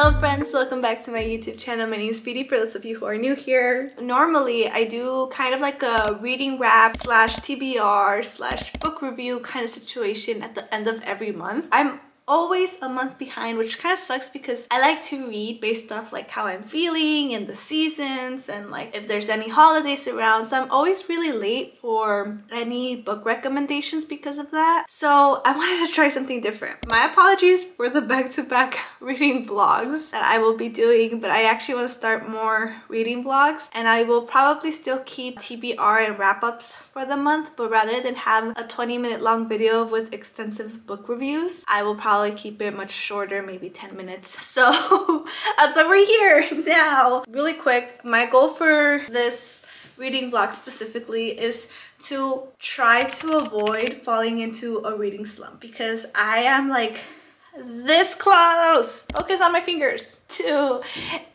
Hello friends, welcome back to my YouTube channel. My name is Speedy for those of you who are new here. Normally I do kind of like a reading wrap slash TBR slash book review kind of situation at the end of every month. I'm always a month behind, which kind of sucks because I like to read based off like how I'm feeling and the seasons and like if there's any holidays around, so I'm always really late for any book recommendations because of that. So I wanted to try something different. My apologies for the back-to-back reading vlogs that I will be doing, but I actually want to start more reading vlogs, and I will probably still keep TBR and wrap-ups for the month, but rather than have a 20-minute long video with extensive book reviews, I will probably keep it much shorter, maybe 10 minutes. So that's why we're here now. Really quick, my goal for this reading vlog specifically is to try to avoid falling into a reading slump, because I am like this close, focus on my fingers, to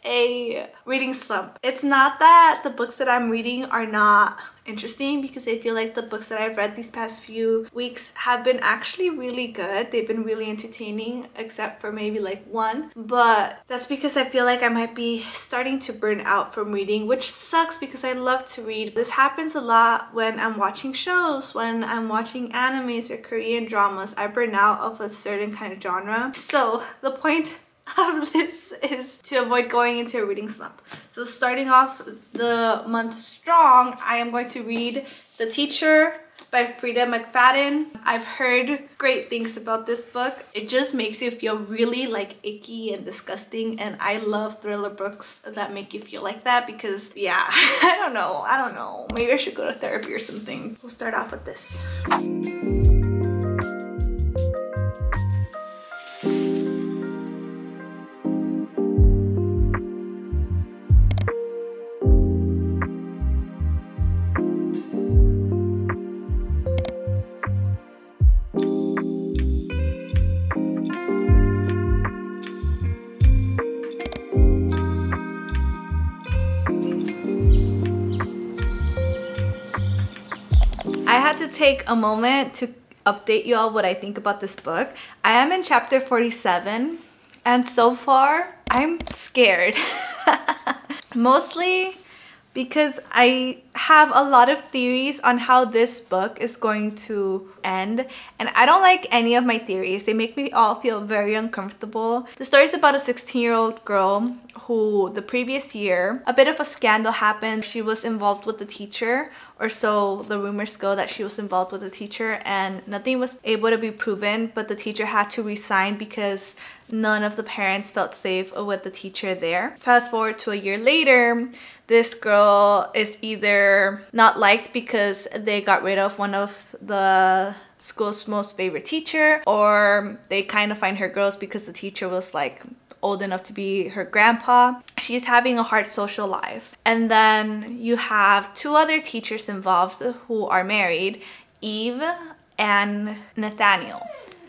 a reading slump. It's not that the books that I'm reading are not interesting, because I feel like the books that I've read these past few weeks have been actually really good. They've been really entertaining, except for maybe like one, but that's because I feel like I might be starting to burn out from reading, which sucks because I love to read. This happens a lot when I'm watching shows, when I'm watching animes or Korean dramas. I burn out of a certain kind of genre. So the point of this is to avoid going into a reading slump. So starting off the month strong, I am going to read The Teacher by Frida McFadden. I've heard great things about this book. It just makes you feel really like icky and disgusting, and I love thriller books that make you feel like that because yeah, I don't know. Maybe I should go to therapy or something. We'll start off with this. I had to take a moment to update you all what I think about this book. I am in chapter 47 and so far I'm scared. Mostly because I have a lot of theories on how this book is going to end, and I don't like any of my theories. They make me all feel very uncomfortable. The story is about a 16-year-old girl who the previous year a bit of a scandal happened. She was involved with the teacher, or so the rumors go that she was involved with the teacher, and nothing was able to be proven, but the teacher had to resign because none of the parents felt safe with the teacher there. Fast forward to a year later, this girl is either not liked because they got rid of one of the school's most favorite teacher, or they kind of find her gross because the teacher was like old enough to be her grandpa. She's having a hard social life. And then you have two other teachers involved who are married, Eve and Nathaniel.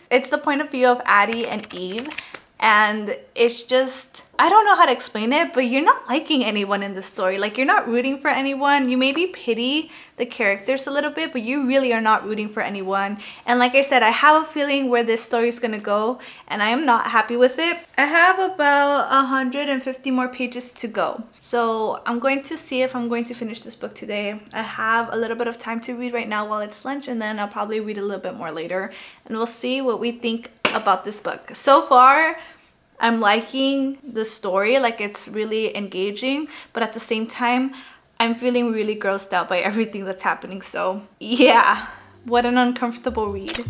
It's the point of view of Addie and Eve, and it's just, I don't know how to explain it, but you're not liking anyone in the story. Like, you're not rooting for anyone. You maybe pity the characters a little bit, but you really are not rooting for anyone. And like I said, I have a feeling where this story is gonna go, and I am not happy with it. I have about 150 more pages to go. So I'm going to see if I'm going to finish this book today. I have a little bit of time to read right now while it's lunch, and then I'll probably read a little bit more later. And we'll see what we think about this book. So far, I'm liking the story, like it's really engaging, but at the same time, I'm feeling really grossed out by everything that's happening. So yeah, what an uncomfortable read.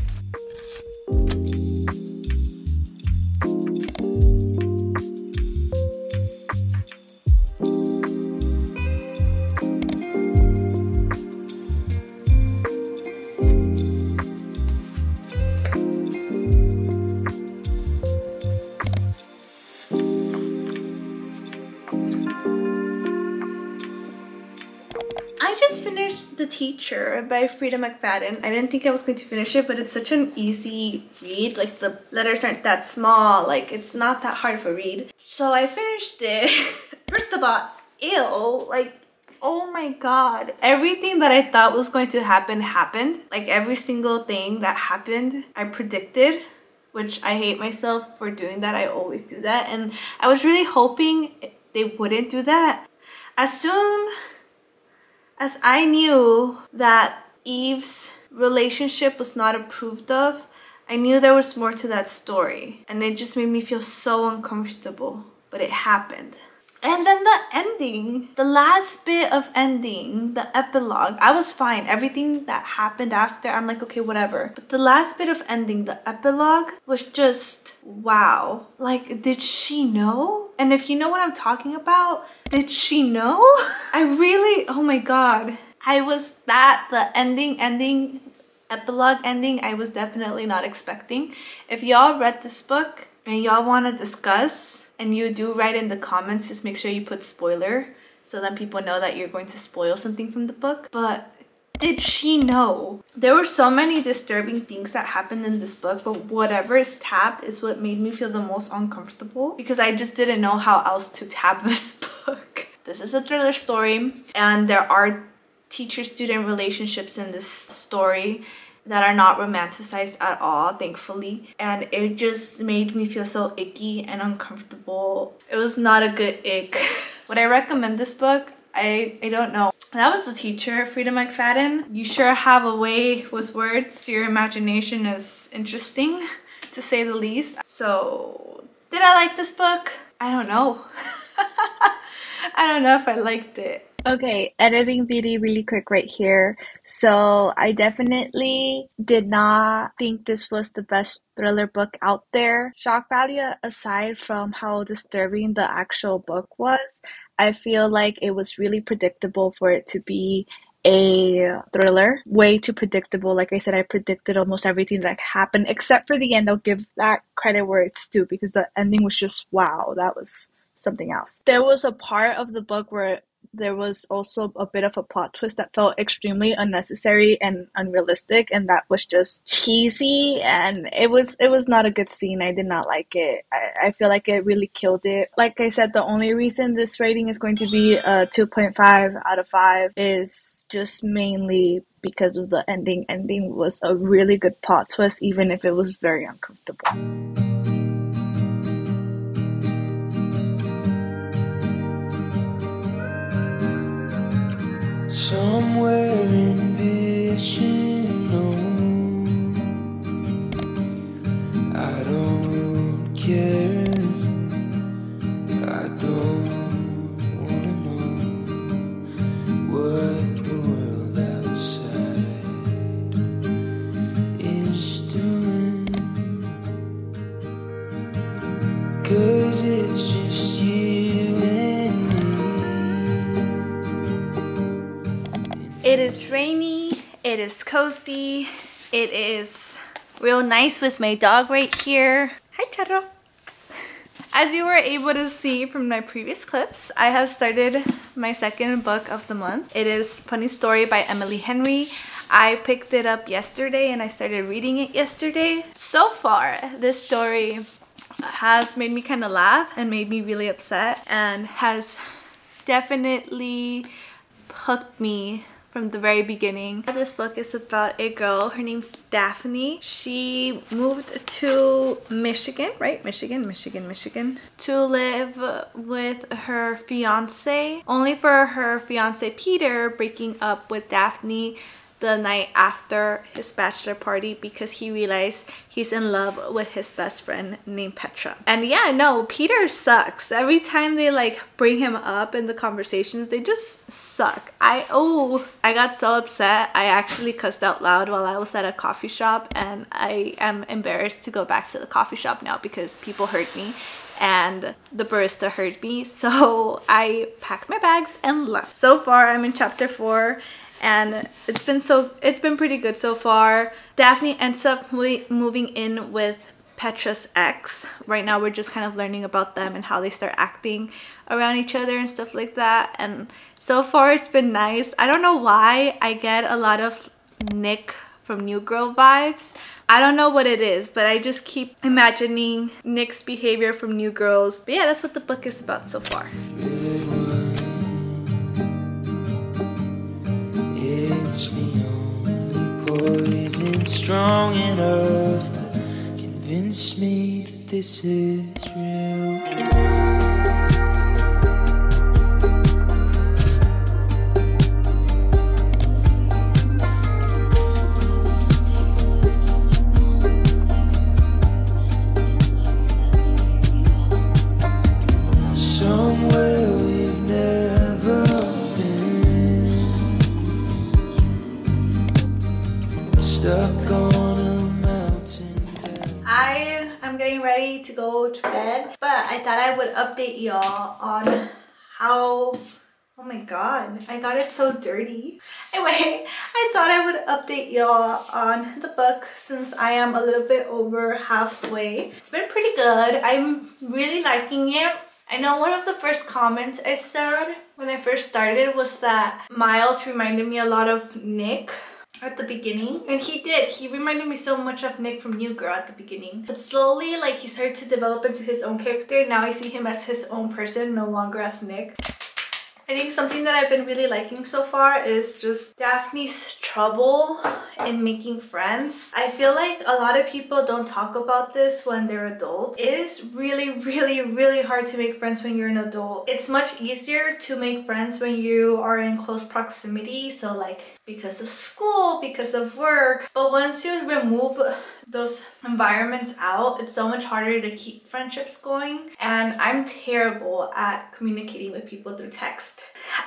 I just finished The Teacher by Frida McFadden. I didn't think I was going to finish it, but it's such an easy read. Like, the letters aren't that small. Like, it's not that hard of a read. So I finished it. First of all, ew. Like, oh my god. Everything that I thought was going to happen happened. Like, every single thing that happened, I predicted. which I hate myself for doing that. I always do that, and I was really hoping they wouldn't do that. As soon as I knew that Eve's relationship was not approved of, I knew there was more to that story, and it just made me feel so uncomfortable, but it happened. And then the ending, the last bit of ending, the epilogue, I was fine. Everything that happened after, I'm like, okay, whatever. But the last bit of ending, the epilogue, was just wow. Like, did she know? And if you know what I'm talking about, did she know? I really, oh my God. The ending, epilogue ending, I was definitely not expecting. If y'all read this book and y'all want to discuss, and you do write in the comments, just make sure you put spoiler so then people know that you're going to spoil something from the book. But did she know? There were so many disturbing things that happened in this book, but whatever is tabbed is what made me feel the most uncomfortable, because I just didn't know how else to tab this book. This is a thriller story, and there are teacher-student relationships in this story that are not romanticized at all, thankfully. And it just made me feel so icky and uncomfortable. It was not a good ick. Would I recommend this book? I don't know. That was the teacher, Frida McFadden. You sure have a way with words. Your imagination is interesting, to say the least. So, did I like this book? I don't know. I don't know if I liked it. Okay, editing beauty really quick right here. So I definitely did not think this was the best thriller book out there. Shock value aside from how disturbing the actual book was, I feel like it was really predictable for it to be a thriller. Way too predictable. Like I said, I predicted almost everything that happened except for the end. I'll give that credit where it's due, because the ending was just wow. That was something else. There was a part of the book where there was also a bit of a plot twist that felt extremely unnecessary and unrealistic, and that was just cheesy, and it was not a good scene. I did not like it. I feel like it really killed it. Like I said, the only reason this rating is going to be a 2.5 out of 5 is just mainly because of the ending. Ending was a really good plot twist, even if it was very uncomfortable. Somewhere ambition, no, I don't care, I don't wanna know what the world outside is doing, 'cause it's just you and me. It is rainy, it is cozy, it is real nice with my dog right here. Hi, Charro. As you were able to see from my previous clips, I have started my second book of the month. It is Funny Story by Emily Henry. I picked it up yesterday and I started reading it yesterday. So far, this story has made me kind of laugh and made me really upset, and has definitely hooked me from the very beginning. This book is about a girl, her name's Daphne. She moved to Michigan, right? Michigan, to live with her fiance, only for her fiance Peter breaking up with Daphne the night after his bachelor party because he realized he's in love with his best friend named Petra. And yeah, no, Peter sucks. Every time they like bring him up in the conversations, they just suck. I got so upset. I actually cussed out loud while I was at a coffee shop, and I am embarrassed to go back to the coffee shop now because people heard me and the barista heard me. So I packed my bags and left. So far, I'm in chapter 4. And it's been pretty good so far. Daphne ends up moving in with Petra's ex. Right now we're just kind of learning about them and how they start acting around each other and stuff like that. And so far it's been nice. I don't know why I get a lot of Nick from New Girl vibes. I don't know what it is, but I just keep imagining Nick's behavior from New Girls. But yeah, that's what the book is about so far. It's the only poison strong enough to convince convince me that this is real. Somewhere we've never been, stuck on a mountain. I'm getting ready to go to bed, but I thought I would update y'all on how, oh my god, I got it so dirty. Anyway, I thought I would update y'all on the book since I am a little bit over halfway. It's been pretty good. I'm really liking it. I know one of the first comments I said when I first started was that Miles reminded me a lot of Nick at the beginning, and he did. He reminded me so much of Nick from New Girl at the beginning, but slowly like he started to develop into his own character. Now I see him as his own person, no longer as Nick. I think something that I've been really liking so far is just Daphne's trouble in making friends. I feel like a lot of people don't talk about this when they're adults. It is really hard to make friends when you're an adult. It's much easier to make friends when you are in close proximity, so like because of school, because of work. But once you remove those environments out, it's so much harder to keep friendships going. And I'm terrible at communicating with people through text.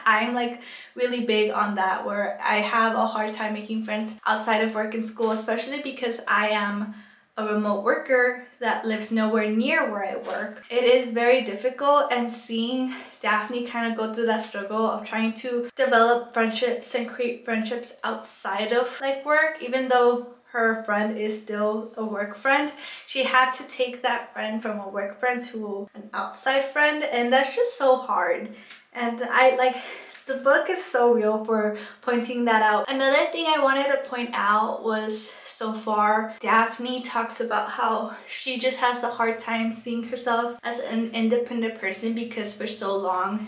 I'm like really big on that, where I have a hard time making friends outside of work and school, especially because I am a remote worker that lives nowhere near where I work. It is very difficult, and seeing Daphne kind of go through that struggle of trying to develop friendships and create friendships outside of like work, even though her friend is still a work friend, she had to take that friend from a work friend to an outside friend, and that's just so hard. And the book is so real for pointing that out. Another thing I wanted to point out was, so far, Daphne talks about how she just has a hard time seeing herself as an independent person, because for so long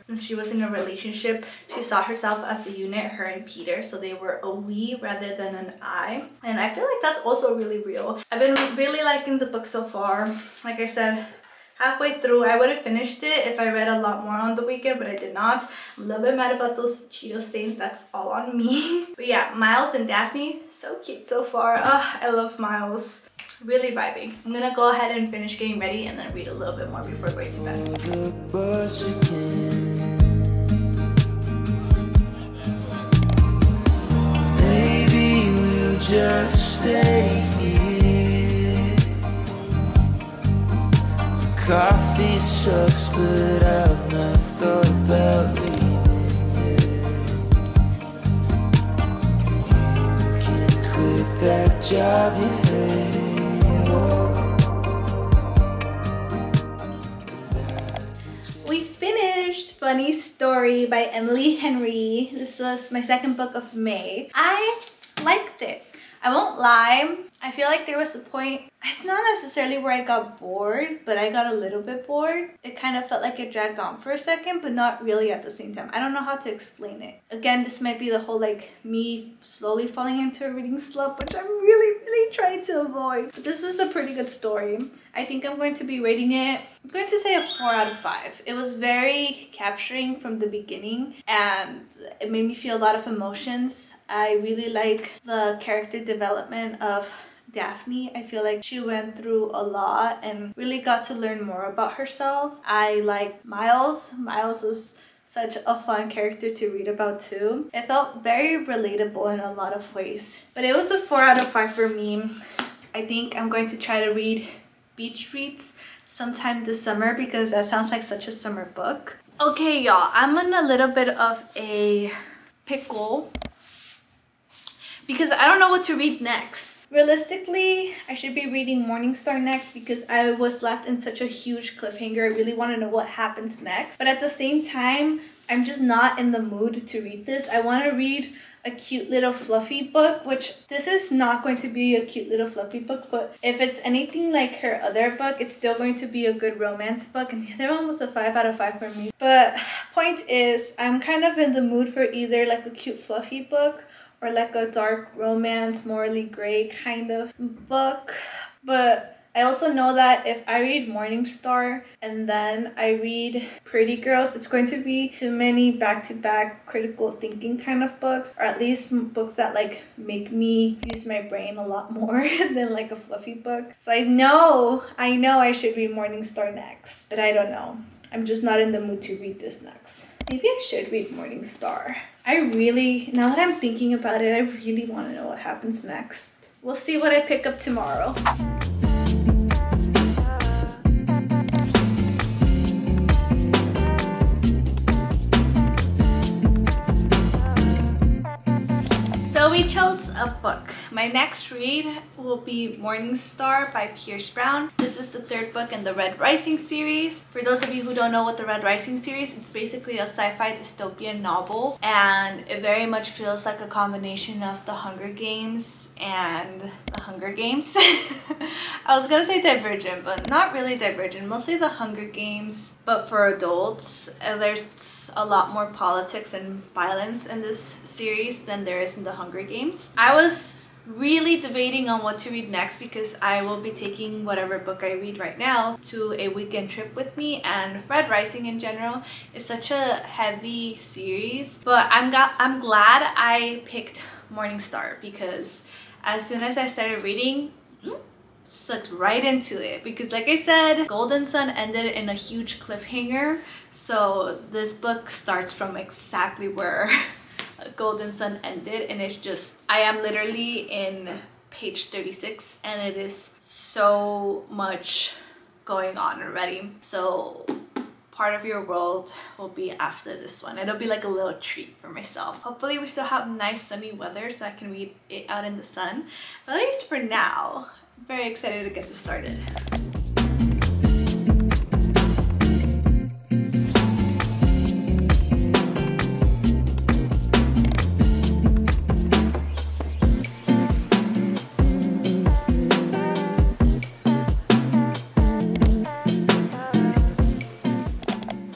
since she was in a relationship, she saw herself as a unit, her and Peter, so they were a we rather than an I. And I feel like that's also really real. I've been really liking the book so far. Like I said, halfway through, I would have finished it if I read a lot more on the weekend, but I did not. I'm a little bit mad about those Cheeto stains. That's all on me. But yeah, Miles and Daphne, so cute so far. I love Miles. Really vibing. I'm gonna go ahead and finish getting ready and then read a little bit more before going to bed. The bus again. Maybe we'll just stay here. Coffee sucks, but I've not thought about leaving yet. You can quit that job you hate. We finished Funny Story by Emily Henry. This was my second book of May. I liked it. I won't lie, I feel like there was a point, it's not necessarily where I got bored, but I got a little bit bored. It kind of felt like it dragged on for a second, but not really at the same time. I don't know how to explain it. Again, this might be the whole like me slowly falling into a reading slump, which I'm really trying to avoid. But this was a pretty good story. I think I'm going to be rating it, I'm going to say a 4 out of 5. It was very capturing from the beginning, and it made me feel a lot of emotions. I really like the character development of Daphne. I feel like she went through a lot and really got to learn more about herself. I like Miles. Miles was such a fun character to read about too. It felt very relatable in a lot of ways. But it was a 4 out of 5 for me. I think I'm going to try to read Beach Reads sometime this summer, because that sounds like such a summer book. Okay, y'all, I'm in a little bit of a pickle because I don't know what to read next. Realistically, I should be reading Morningstar next because I was left in such a huge cliffhanger. I really want to know what happens next. But at the same time, I'm just not in the mood to read this. I want to read a cute little fluffy book, which this is not going to be a cute little fluffy book, but if it's anything like her other book, it's still going to be a good romance book, and the other one was a 5 out of 5 for me. But point is, I'm kind of in the mood for either like a cute fluffy book or like a dark romance, morally gray kind of book. But I also know that if I read Morningstar and then I read Pretty Girls, it's going to be too many back-to-back critical thinking kind of books, or at least books that like make me use my brain a lot more than like a fluffy book. So I know I should read Morningstar next, but I don't know. I'm just not in the mood to read this next. Maybe I should read Morningstar. Now that I'm thinking about it, I really want to know what happens next. We'll see what I pick up tomorrow. So we chose a book. My next read will be Morningstar by Pierce Brown. This is the third book in the Red Rising series. For those of you who don't know what the Red Rising series, it's basically a sci-fi dystopian novel, and it very much feels like a combination of The Hunger Games and The Hunger Games. I was gonna say Divergent, but not really Divergent, mostly The Hunger Games, but for adults. There's a lot more politics and violence in this series than there is in The Hunger Games. I was really debating on what to read next because I will be taking whatever book I read right now to a weekend trip with me, and Red Rising in general is such a heavy series. But I'm glad I picked Morningstar because as soon as I started reading, sucked right into it, because like I said, Golden Sun ended in a huge cliffhanger, so this book starts from exactly where Golden Sun ended, and it's just, I am literally in page 36 and it is so much going on already. So part of your world will be after this one. It'll be like a little treat for myself. Hopefully we still have nice sunny weather so I can read it out in the sun, but at least for now, I'm very excited to get this started.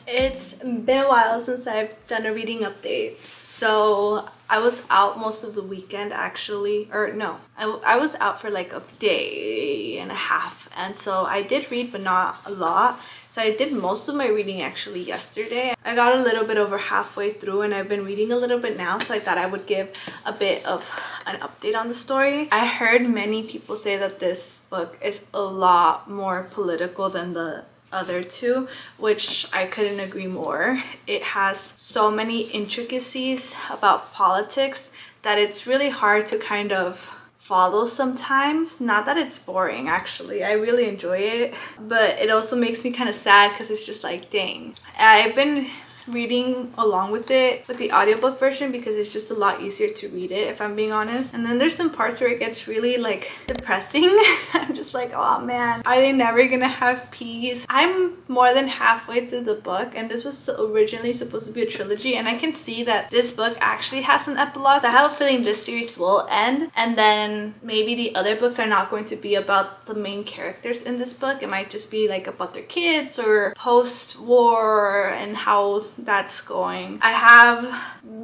It's been a while since I've done a reading update. So I was out most of the weekend actually, or no, I was out for like a day and a half, and so I did read but not a lot. So I did most of my reading actually yesterday. I got a little bit over halfway through and I've been reading a little bit now, so I thought I would give a bit of an update on the story. I heard many people say that this book is a lot more political than the other two, which I couldn't agree more. It has so many intricacies about politics that it's really hard to kind of follow sometimes. Not that it's boring, actually, I really enjoy it, but it also makes me kind of sad because it's just like, dang. I've been reading along with it with the audiobook version because it's just a lot easier to read it, if I'm being honest. And then there's some parts where it gets really like depressing. I'm just like, oh man, are they never gonna have peace? I'm more than halfway through the book, and this was originally supposed to be a trilogy, and I can see that this book actually has an epilogue. I have a feeling this series will end, and then maybe the other books are not going to be about the main characters in this book. It might just be like about their kids or post-war and how that's going. I have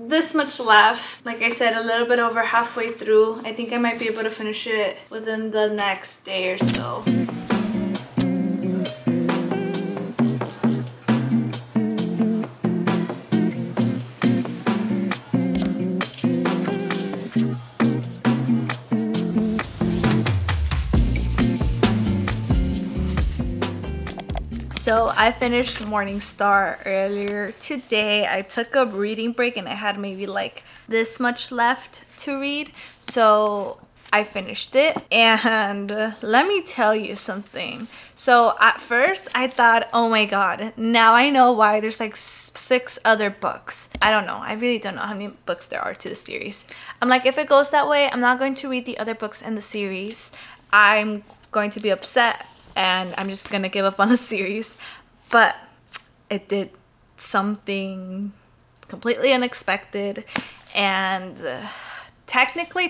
this much left. Like I said, a little bit over halfway through. I think I might be able to finish it within the next day or so. So I finished Morningstar earlier today. I took a reading break and I had maybe like this much left to read. So I finished it, and let me tell you something. So at first I thought, oh my god, now I know why there's like 6 other books. I don't know. I really don't know how many books there are to the series. I'm like, if it goes that way, I'm not going to read the other books in the series. I'm going to be upset and I'm just gonna give up on the series. But it did something completely unexpected, and technically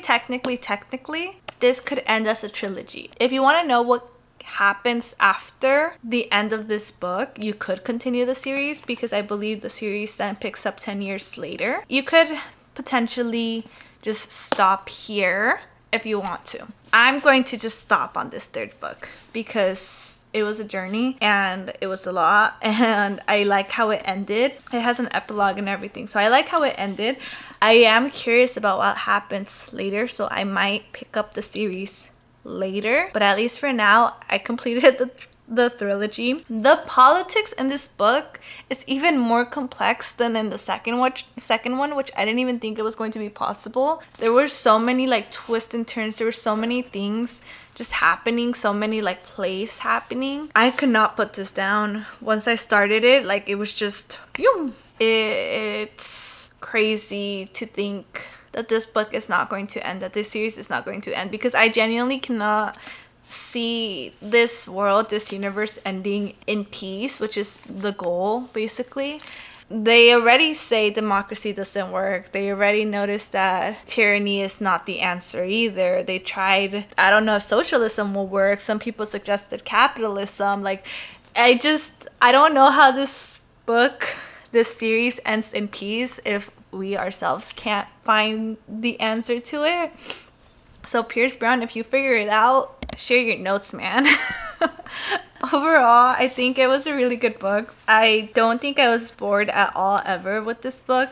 this could end as a trilogy. If you want to know what happens after the end of this book, you could continue the series, because I believe the series then picks up 10 years later. You could potentially just stop here if you want to. I'm going to just stop on this third book because it was a journey and it was a lot, and I like how it ended. It has an epilogue and everything, so I like how it ended. I am curious about what happens later, so I might pick up the series later, but at least for now I completed the trilogy. The politics in this book is even more complex than in the second one, which I didn't even think it was going to be possible. There were so many like twists and turns. There were so many things just happening, so many like plays happening. I could not put this down. Once I started it, like it was just it's crazy to think that this book is not going to end, that this series is not going to end, because I genuinely cannot see this world, this universe ending in peace, which is the goal basically. They already say democracy doesn't work. They already noticed that tyranny is not the answer either. They tried, I don't know if socialism will work. Some people suggested capitalism. Like, I don't know how this series ends in peace if we ourselves can't find the answer to it. So Pierce Brown, if you figure it out, share your notes, man. Overall, I think it was a really good book. I don't think I was bored at all ever with this book.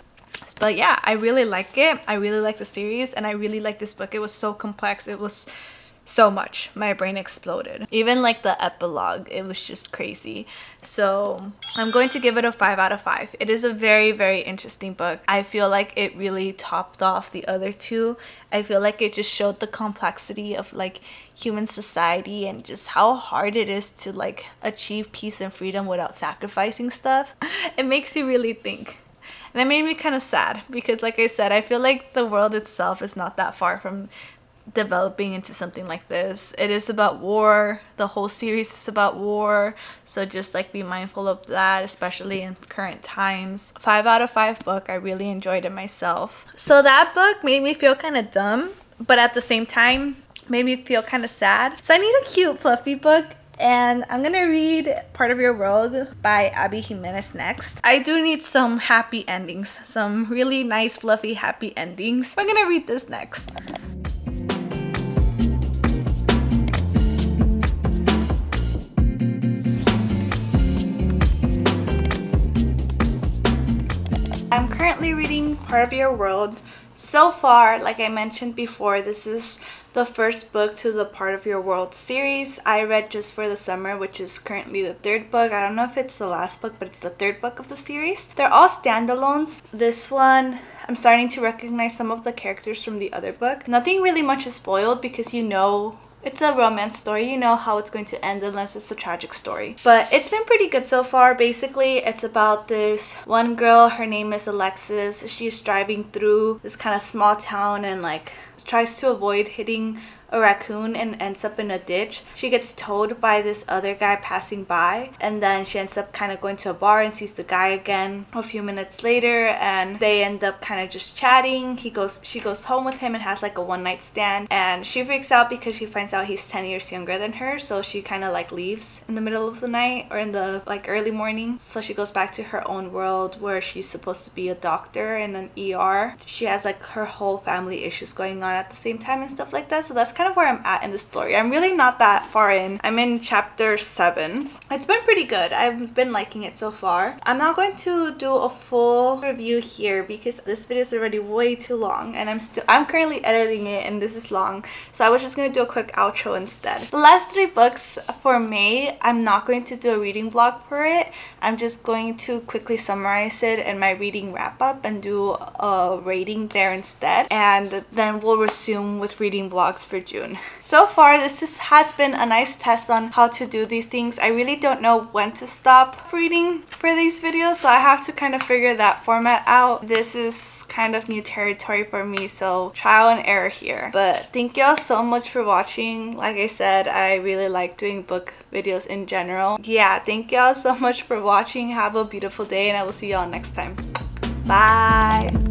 But yeah, I really like it. I really like the series, and I really like this book. It was so complex. It was so much. My brain exploded. Even like the epilogue, it was just crazy. So I'm going to give it a 5 out of 5. It is a very, very interesting book. I feel like it really topped off the other two. I feel like it just showed the complexity of like human society and just how hard it is to like achieve peace and freedom without sacrificing stuff. It makes you really think. And it made me kind of sad because, like I said, I feel like the world itself is not that far from developing into something like this. It is about war. The whole series is about war, so just like be mindful of that, especially in current times. 5 out of 5 book. I really enjoyed it myself. So that book made me feel kind of dumb, but at the same time made me feel kind of sad. So I need a cute fluffy book, and I'm gonna read Part of Your World by Abby Jimenez next. I do need some happy endings, some really nice fluffy happy endings. We're gonna read this next. I'm currently reading Part of Your World. So far, like I mentioned before, this is the first book to the Part of Your World series. I read Just for the Summer, which is currently the 3rd book. I don't know if it's the last book, but it's the 3rd book of the series. They're all standalones. This one, I'm starting to recognize some of the characters from the other book. Nothing really much is spoiled because you know it's a romance story. You know how it's going to end unless it's a tragic story. But it's been pretty good so far. Basically, it's about this one girl. Her name is Alexis. She's driving through this kind of small town and like tries to avoid hitting a raccoon and ends up in a ditch. She gets towed by this other guy passing by, and then she ends up kind of going to a bar and sees the guy again a few minutes later, and they end up kind of just chatting. She goes home with him and has like a one-night stand, and she freaks out because she finds out he's 10 years younger than her, so she kind of like leaves in the middle of the night or in the like early morning. So she goes back to her own world where she's supposed to be a doctor in an ER. She has like her whole family issues going on at the same time and stuff like that. So that's kind of where I'm at in the story. I'm really not that far in. I'm in chapter 7. It's been pretty good. I've been liking it so far. I'm not going to do a full review here because this video is already way too long, and I'm currently editing it and this is long, so I was just going to do a quick outro instead. The last 3 books for May, I'm not going to do a reading vlog for it. I'm just going to quickly summarize it in my reading wrap up and do a rating there instead, and then we'll resume with reading vlogs for June. So far, this has been a nice test on how to do these things. I really don't know when to stop reading for these videos, so I have to kind of figure that format out. This is kind of new territory for me, so trial and error here. But thank y'all so much for watching. Like I said, I really like doing book videos in general. Yeah, thank y'all so much for watching. Have a beautiful day, and I will see y'all next time. Bye!